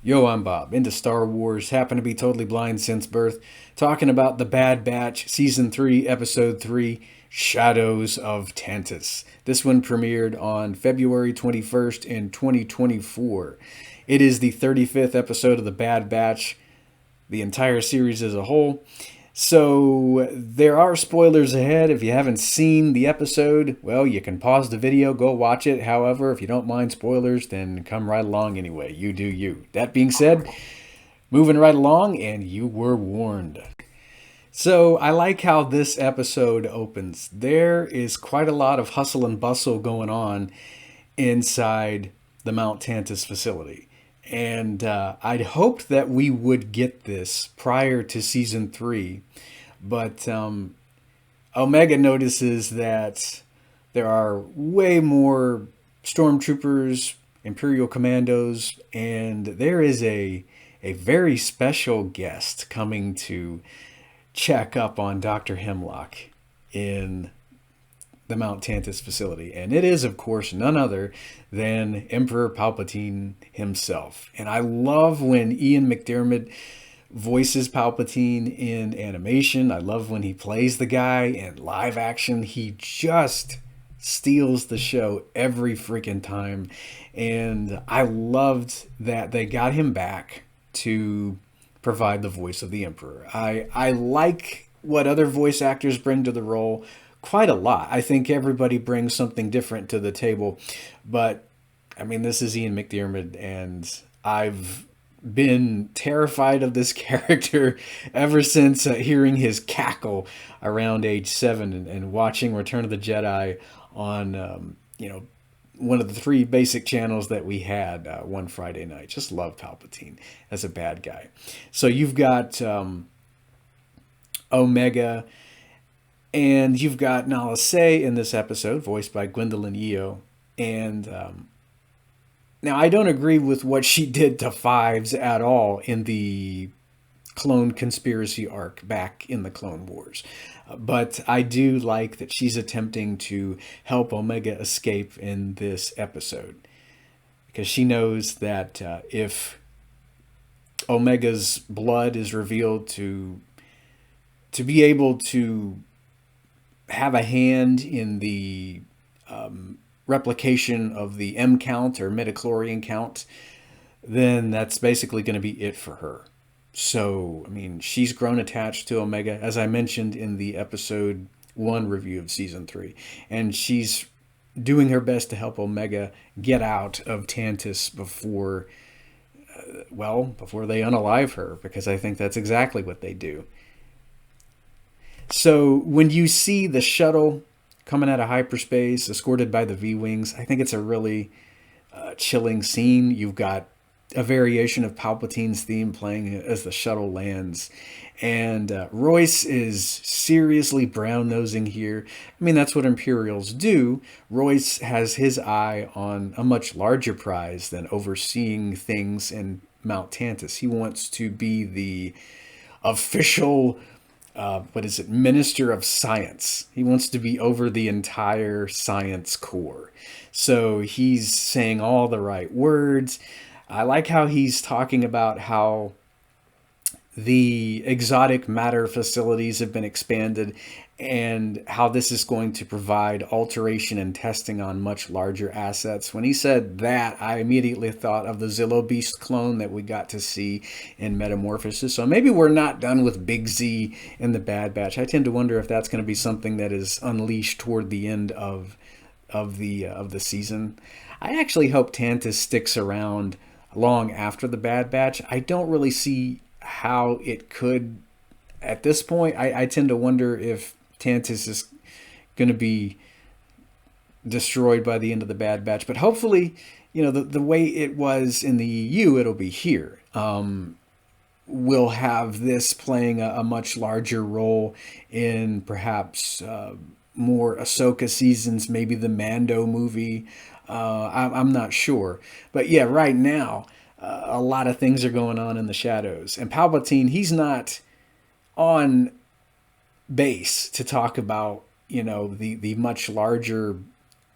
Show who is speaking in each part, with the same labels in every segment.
Speaker 1: Yo, I'm Bob, into Star Wars, happen to be totally blind since birth, talking about The Bad Batch, Season 3, Episode 3, Shadows of Tantiss. This one premiered on February 21st in 2024. It is the 35th episode of The Bad Batch, the entire series as a whole. So, there are spoilers ahead. If you haven't seen the episode, well, you can pause the video, go watch it. However, if you don't mind spoilers, then come right along anyway. You do you. That being said, moving right along, and you were warned. So, I like how this episode opens. There is quite a lot of hustle and bustle going on inside the Mount Tantiss facility. And I'd hoped that we would get this prior to season 3, but Omega notices that there are way more stormtroopers, Imperial commandos, and there is a very special guest coming to check up on Dr. Hemlock in the Mount Tantiss facility. And it is, of course, none other than Emperor Palpatine himself. And I love when Ian McDiarmid voices Palpatine in animation. I love when he plays the guy in live action. He just steals the show every freaking time. And I loved that they got him back to provide the voice of the Emperor. I like what other voice actors bring to the role quite a lot. I think everybody brings something different to the table, but I mean, this is Ian McDiarmid, and I've been terrified of this character ever since hearing his cackle around age 7 and watching Return of the Jedi on, one of the 3 basic channels that we had one Friday night. Just love Palpatine as a bad guy. So you've got Omega, and you've got Nala Se in this episode, voiced by Gwendolyn Eo. And now I don't agree with what she did to Fives at all in the clone conspiracy arc back in the Clone Wars. But I do like that she's attempting to help Omega escape in this episode. Because she knows that if Omega's blood is revealed to be able to have a hand in the replication of the M count or midichlorian count, then that's basically going to be it for her. So, I mean, she's grown attached to Omega, as I mentioned in the episode 1 review of season 3, and she's doing her best to help Omega get out of Tantiss before they unalive her, because I think that's exactly what they do. So when you see the shuttle coming out of hyperspace, escorted by the V-Wings, I think it's a really chilling scene. You've got a variation of Palpatine's theme playing as the shuttle lands. And Royce is seriously brown-nosing here. I mean, that's what Imperials do. Royce has his eye on a much larger prize than overseeing things in Mount Tantiss. He wants to be the official Minister of Science. He wants to be over the entire science core. So he's saying all the right words. I like how he's talking about how the exotic matter facilities have been expanded and how this is going to provide alteration and testing on much larger assets. When he said that, I immediately thought of the Zillo Beast clone that we got to see in Metamorphosis. So maybe we're not done with Big Z in the Bad Batch. I tend to wonder if that's going to be something that is unleashed toward the end of the season. I actually hope Tantiss sticks around long after the Bad Batch. I don't really see how it could at this point. I tend to wonder if Tantiss is going to be destroyed by the end of the Bad Batch. But hopefully, the way it was in the EU, it'll be here. We'll have this playing a much larger role in perhaps more Ahsoka seasons, maybe the Mando movie. I'm not sure. But yeah, right now, a lot of things are going on in the shadows. And Palpatine, he's not on base to talk about, the much larger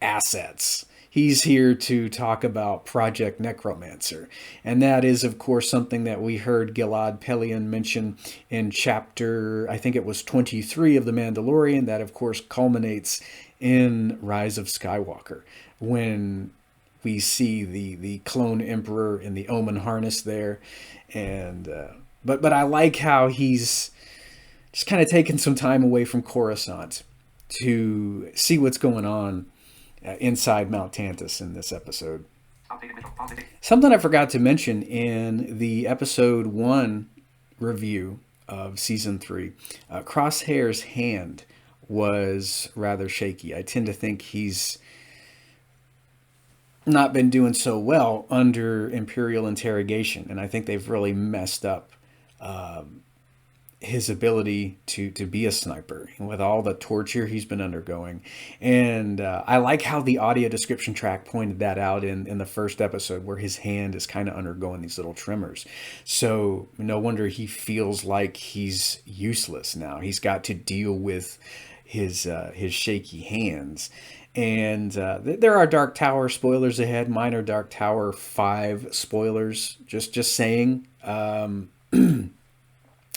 Speaker 1: assets. He's here to talk about Project Necromancer. And that is, of course, something that we heard Gilad Pelion mention in chapter, I think it was 23 of The Mandalorian. That, of course, culminates in Rise of Skywalker, when we see the clone emperor in the Omen harness there. And but I like how he's just kind of taken some time away from Coruscant to see what's going on inside Mount Tantiss in this episode. Something I forgot to mention in the episode 1 review of season 3, Crosshair's hand was rather shaky. I tend to think he's not been doing so well under Imperial interrogation, and I think they've really messed up his ability to be a sniper with all the torture he's been undergoing. And I like how the audio description track pointed that out in the first episode, where his hand is kind of undergoing these little tremors. So no wonder he feels like he's useless now. He's got to deal with his shaky hands. And there are Dark Tower spoilers ahead. Mine are Dark Tower 5 spoilers. Just saying.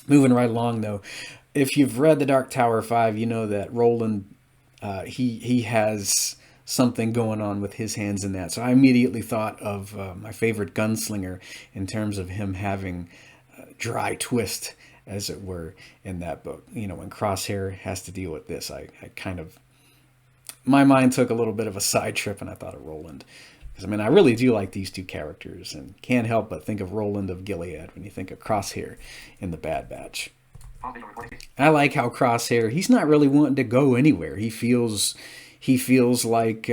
Speaker 1: Moving right along, though, if you've read the Dark Tower 5, you know that Roland, he has something going on with his hands in that. So I immediately thought of my favorite gunslinger in terms of him having dry twist, as it were, in that book. You know, when Crosshair has to deal with this, I kind of, my mind took a little bit of a side trip, and I thought of Roland. Because, I mean, I really do like these two characters, and can't help but think of Roland of Gilead when you think of Crosshair in the Bad Batch. I like how Crosshair, he's not really wanting to go anywhere. He feels like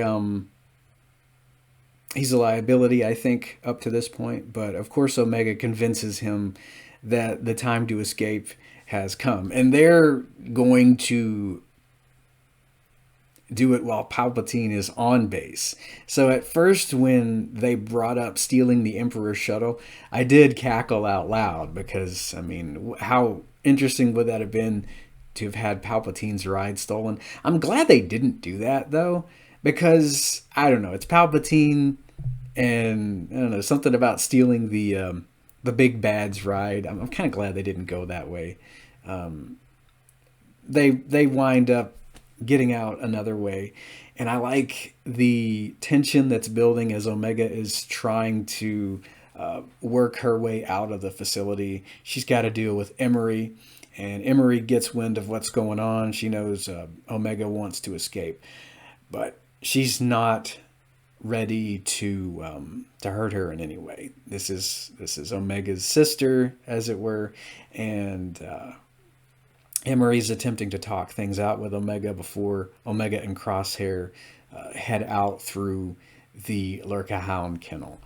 Speaker 1: he's a liability, I think, up to this point. But, of course, Omega convinces him that the time to escape has come. And they're going to do it while Palpatine is on base. So at first, when they brought up stealing the Emperor's shuttle, I did cackle out loud, because, I mean, how interesting would that have been to have had Palpatine's ride stolen? I'm glad they didn't do that, though, because, I don't know, it's Palpatine, and, I don't know, something about stealing the big bad's ride. I'm kind of glad they didn't go that way. They wind up getting out another way. And I like the tension that's building as Omega is trying to work her way out of the facility. She's got to deal with Emery, and Emery gets wind of what's going on. She knows Omega wants to escape, but she's not ready to hurt her in any way. This is Omega's sister, as it were, and Emery's attempting to talk things out with Omega before Omega and Crosshair head out through the Lurka Hound kennel.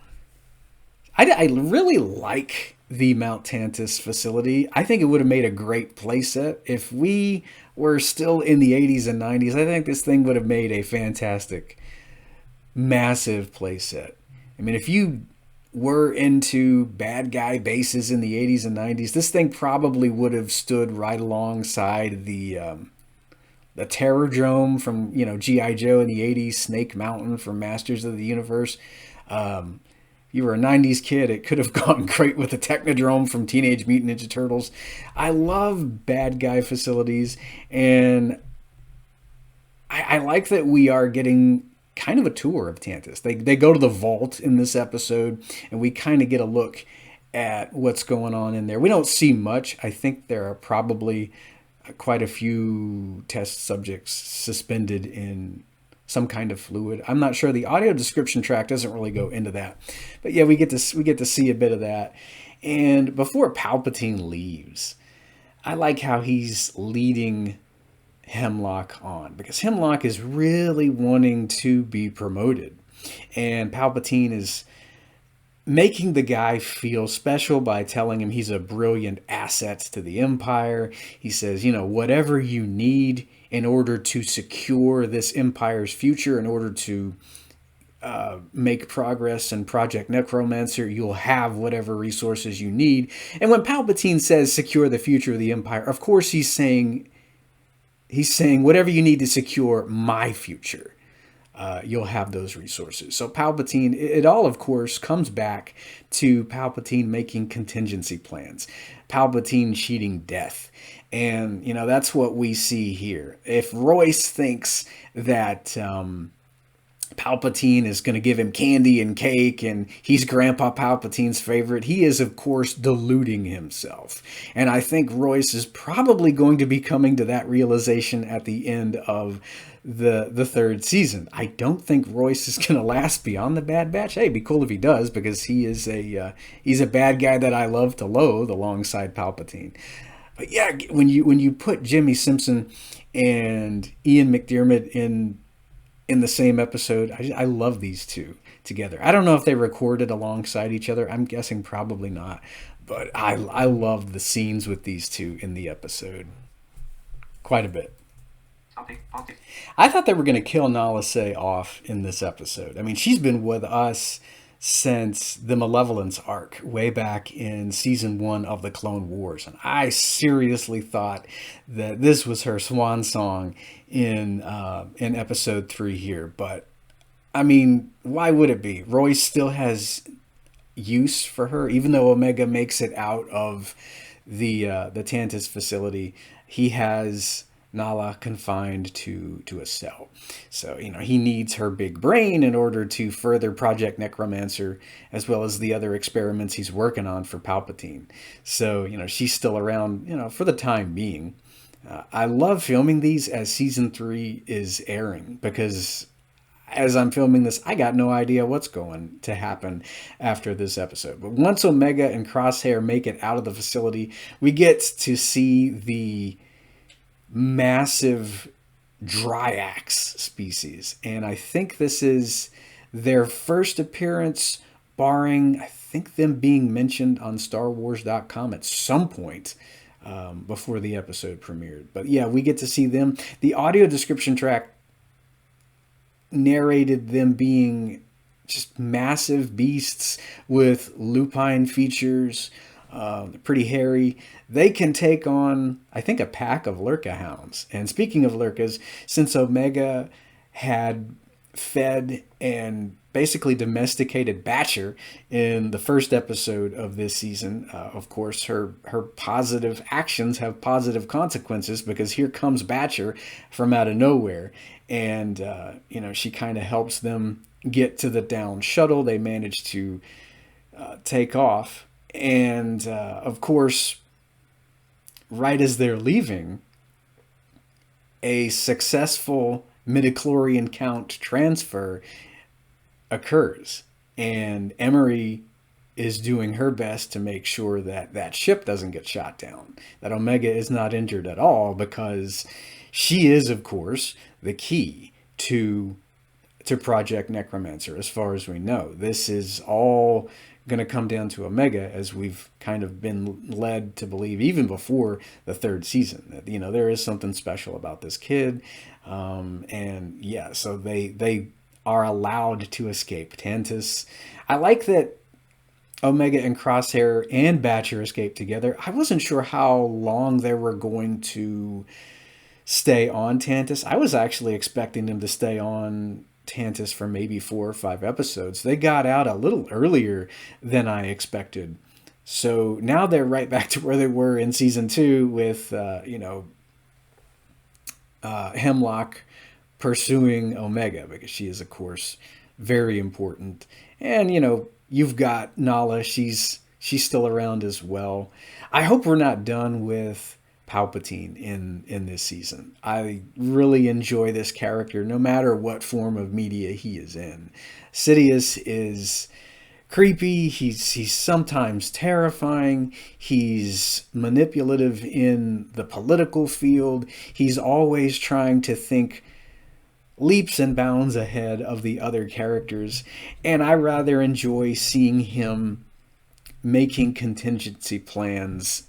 Speaker 1: I really like the Mount Tantiss facility. I think it would have made a great playset. If we were still in the 80s and 90s, I think this thing would have made a fantastic, massive playset. I mean, if you were into bad guy bases in the 80s and 90s, this thing probably would have stood right alongside the Terrordrome from, you know, G.I. Joe in the 80s, Snake Mountain from Masters of the Universe. You were a 90s kid, it could have gone great with the Technodrome from Teenage Mutant Ninja Turtles. I love bad guy facilities, and I like that we are getting kind of a tour of Tantiss. They go to the vault in this episode, and we kind of get a look at what's going on in there. We don't see much. I think there are probably quite a few test subjects suspended in some kind of fluid. I'm not sure. The audio description track doesn't really go into that, but yeah, we get to see a bit of that. And before Palpatine leaves, I like how he's leading Hemlock on, because Hemlock is really wanting to be promoted, and Palpatine is making the guy feel special by telling him he's a brilliant asset to the Empire. He says, you know, whatever you need in order to secure this Empire's future, in order to make progress in Project Necromancer, you'll have whatever resources you need. And when Palpatine says secure the future of the Empire, of course he's saying whatever you need to secure my future. you'll have those resources. So Palpatine, it all, of course, comes back to Palpatine making contingency plans, Palpatine cheating death. And, that's what we see here. If Royce thinks that Palpatine is going to give him candy and cake and he's Grandpa Palpatine's favorite, he is, of course, deluding himself. And I think Royce is probably going to be coming to that realization at the end of the third season. I don't think Royce is going to last beyond the Bad Batch. Hey, it'd be cool if he does, because he's a bad guy that I love to loathe alongside Palpatine. But yeah, when you put Jimmi Simpson and Ian McDiarmid in the same episode, I love these two together. I don't know if they recorded alongside each other. I'm guessing probably not. But I love the scenes with these two in the episode quite a bit. Okay. I thought they were going to kill Nala Se off in this episode. I mean, she's been with us since the Malevolence arc, way back in season 1 of the Clone Wars. And I seriously thought that this was her swan song in episode 3 here. But, I mean, why would it be? Royce still has use for her, even though Omega makes it out of the Tantiss facility. He has Nala confined to a cell. So, he needs her big brain in order to further Project Necromancer, as well as the other experiments he's working on for Palpatine. So, she's still around, for the time being. I love filming these as season 3 is airing, because as I'm filming this, I got no idea what's going to happen after this episode. But once Omega and Crosshair make it out of the facility, we get to see the massive Dryax species. And I think this is their first appearance, barring, I think, them being mentioned on StarWars.com at some point before the episode premiered. But yeah, we get to see them. The audio description track narrated them being just massive beasts with lupine features, pretty hairy. They can take on, I think, a pack of Lurka hounds. And speaking of Lurkas, since Omega had fed and basically domesticated Batcher in the first episode of this season, of course, her positive actions have positive consequences, because here comes Batcher from out of nowhere. And, she kind of helps them get to the down shuttle. They manage to take off. And, of course, right as they're leaving, a successful midichlorian count transfer occurs. And Emery is doing her best to make sure that that ship doesn't get shot down, that Omega is not injured at all, because she is, of course, the key to Project Necromancer, as far as we know. This is all going to come down to Omega, as we've kind of been led to believe even before the third season, that there is something special about this kid. And yeah, so they are allowed to escape Tantiss. I like that Omega and Crosshair and Batcher escape together. I wasn't sure how long they were going to stay on Tantiss. I was actually expecting them to stay on Tantiss for maybe 4 or 5 episodes. They got out a little earlier than I expected. So now they're right back to where they were in season 2 with, Hemlock pursuing Omega, because she is, of course, very important. And, you've got Nala. She's still around as well. I hope we're not done with Palpatine in this season. I really enjoy this character, no matter what form of media he is in. Sidious is creepy. He's sometimes terrifying. He's manipulative in the political field. He's always trying to think leaps and bounds ahead of the other characters. And I rather enjoy seeing him making contingency plans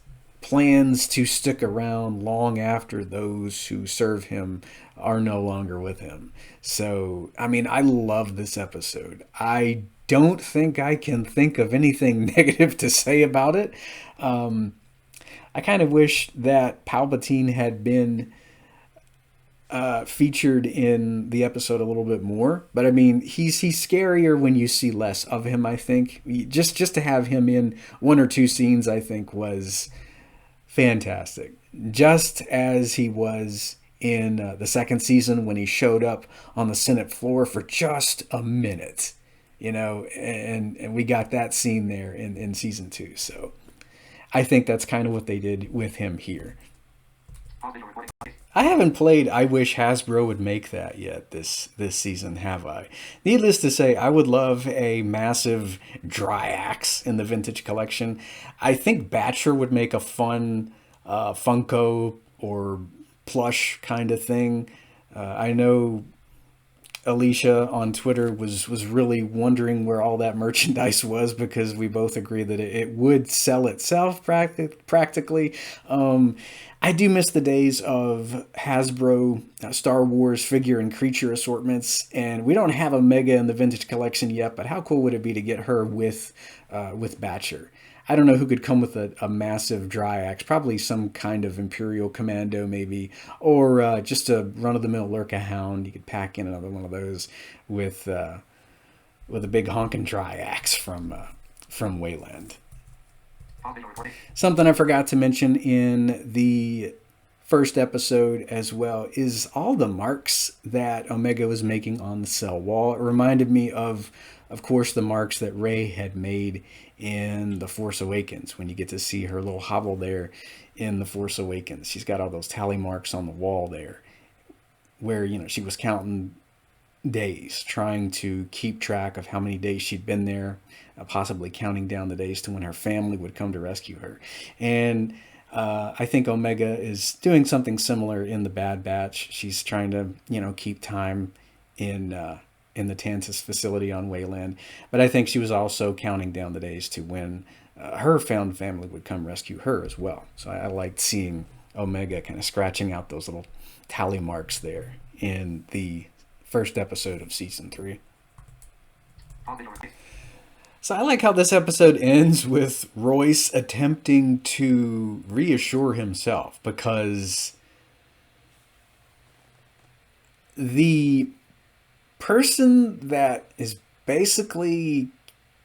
Speaker 1: to stick around long after those who serve him are no longer with him. So, I mean, I love this episode. I don't think I can think of anything negative to say about it. I kind of wish that Palpatine had been featured in the episode a little bit more. But I mean, he's scarier when you see less of him. I think just to have him in one or two scenes, I think was fantastic. Just as he was in the second season when he showed up on the Senate floor for just a minute, and we got that scene there in season 2. So I think that's kind of what they did with him here. I haven't played I Wish Hasbro Would Make That yet this season, have I? Needless to say, I would love a massive dry axe in the vintage collection. I think Batcher would make a fun Funko or plush kind of thing. I know Alicia on Twitter was really wondering where all that merchandise was, because we both agree that it would sell itself practically. I do miss the days of Hasbro Star Wars figure and creature assortments, and we don't have Omega in the vintage collection yet, but how cool would it be to get her with Batcher? I don't know who could come with a massive dry axe, probably some kind of Imperial Commando maybe, or just a run-of-the-mill Lurka Hound. You could pack in another one of those with a big honking dry axe from Wayland. Something I forgot to mention in the first episode as well is all the marks that Omega was making on the cell wall. It reminded me of course, the marks that Rey had made in The Force Awakens, when you get to see her little hovel there in The Force Awakens. She's got all those tally marks on the wall there where, she was counting days, trying to keep track of how many days she'd been there, possibly counting down the days to when her family would come to rescue her. And I think Omega is doing something similar in the Bad Batch. She's trying to, keep time in the Tantiss facility on Wayland. But I think she was also counting down the days to when her found family would come rescue her as well. So I liked seeing Omega kind of scratching out those little tally marks there in the first episode of season 3. So I like how this episode ends with Royce attempting to reassure himself, because the person that is basically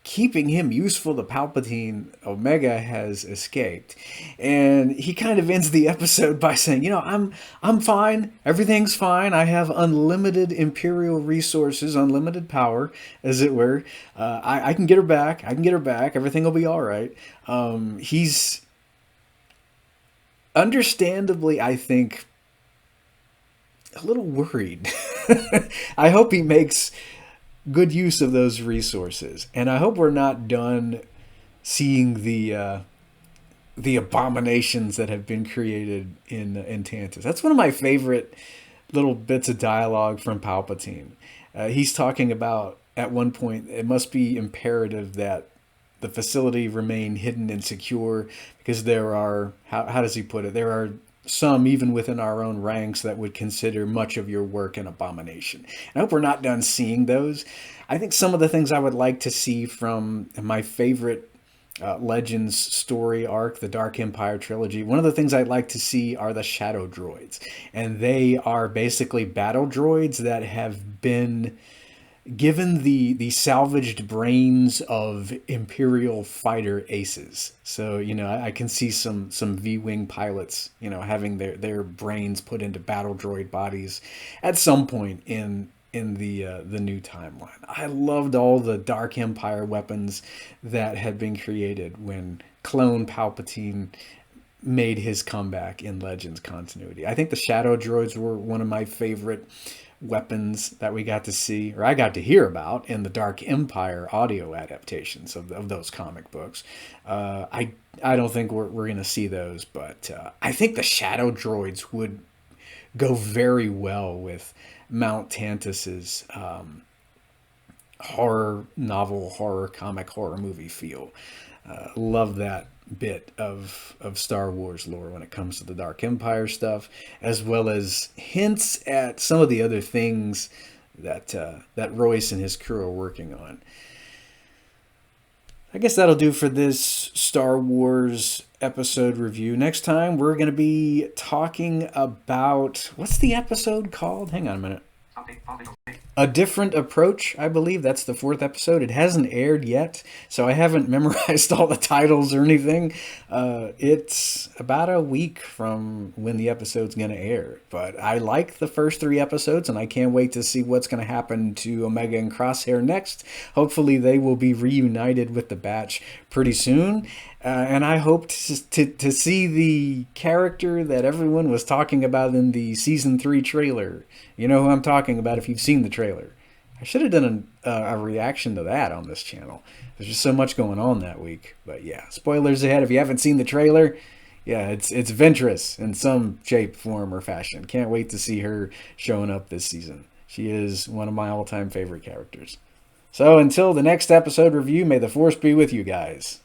Speaker 1: keeping him useful to Palpatine, Omega, has escaped. And he kind of ends the episode by saying, I'm fine. Everything's fine. I have unlimited Imperial resources, unlimited power, as it were. I can get her back. Everything will be all right. He's understandably, I think, a little worried. I hope he makes good use of those resources, and I hope we're not done seeing the abominations that have been created in Tantiss. That's one of my favorite little bits of dialogue from Palpatine. He's talking about, at one point, it must be imperative that the facility remain hidden and secure, because there are, how does he put it? There are some, even within our own ranks, that would consider much of your work an abomination. And I hope we're not done seeing those. I think some of the things I would like to see from my favorite Legends story arc, the Dark Empire trilogy, one of the things I'd like to see are the shadow droids. And they are basically battle droids that have been given the salvaged brains of Imperial fighter aces. So, I can see some V-Wing pilots, having their brains put into battle droid bodies at some point in the new timeline. I loved all the Dark Empire weapons that had been created when Clone Palpatine made his comeback in Legends continuity. I think the shadow droids were one of my favorite weapons that we got to see, or I got to hear about, in the Dark Empire audio adaptations of those comic books. I don't think we're going to see those, but I think the shadow droids would go very well with Mount Tantiss's horror novel, comic horror movie feel. Love that bit of Star Wars lore when it comes to the Dark Empire stuff, as well as hints at some of the other things that Royce and his crew are working on. I guess that'll do for this Star Wars episode review. Next time, we're going to be talking about, what's the episode called? Hang on a minute. A Different Approach, I believe. That's the 4th episode. It hasn't aired yet, so I haven't memorized all the titles or anything. It's about a week from when the episode's going to air. But I like the first 3 episodes, and I can't wait to see what's going to happen to Omega and Crosshair next. Hopefully they will be reunited with the Batch pretty soon. And I hope to see the character that everyone was talking about in the Season 3 trailer. You know who I'm talking about if you've seen the trailer. I should have done a reaction to that on this channel. There's just so much going on that week. But yeah, spoilers ahead. If you haven't seen the trailer, yeah, it's Ventress in some shape, form, or fashion. Can't wait to see her showing up this season. She is one of my all-time favorite characters. So until the next episode review, may the Force be with you guys.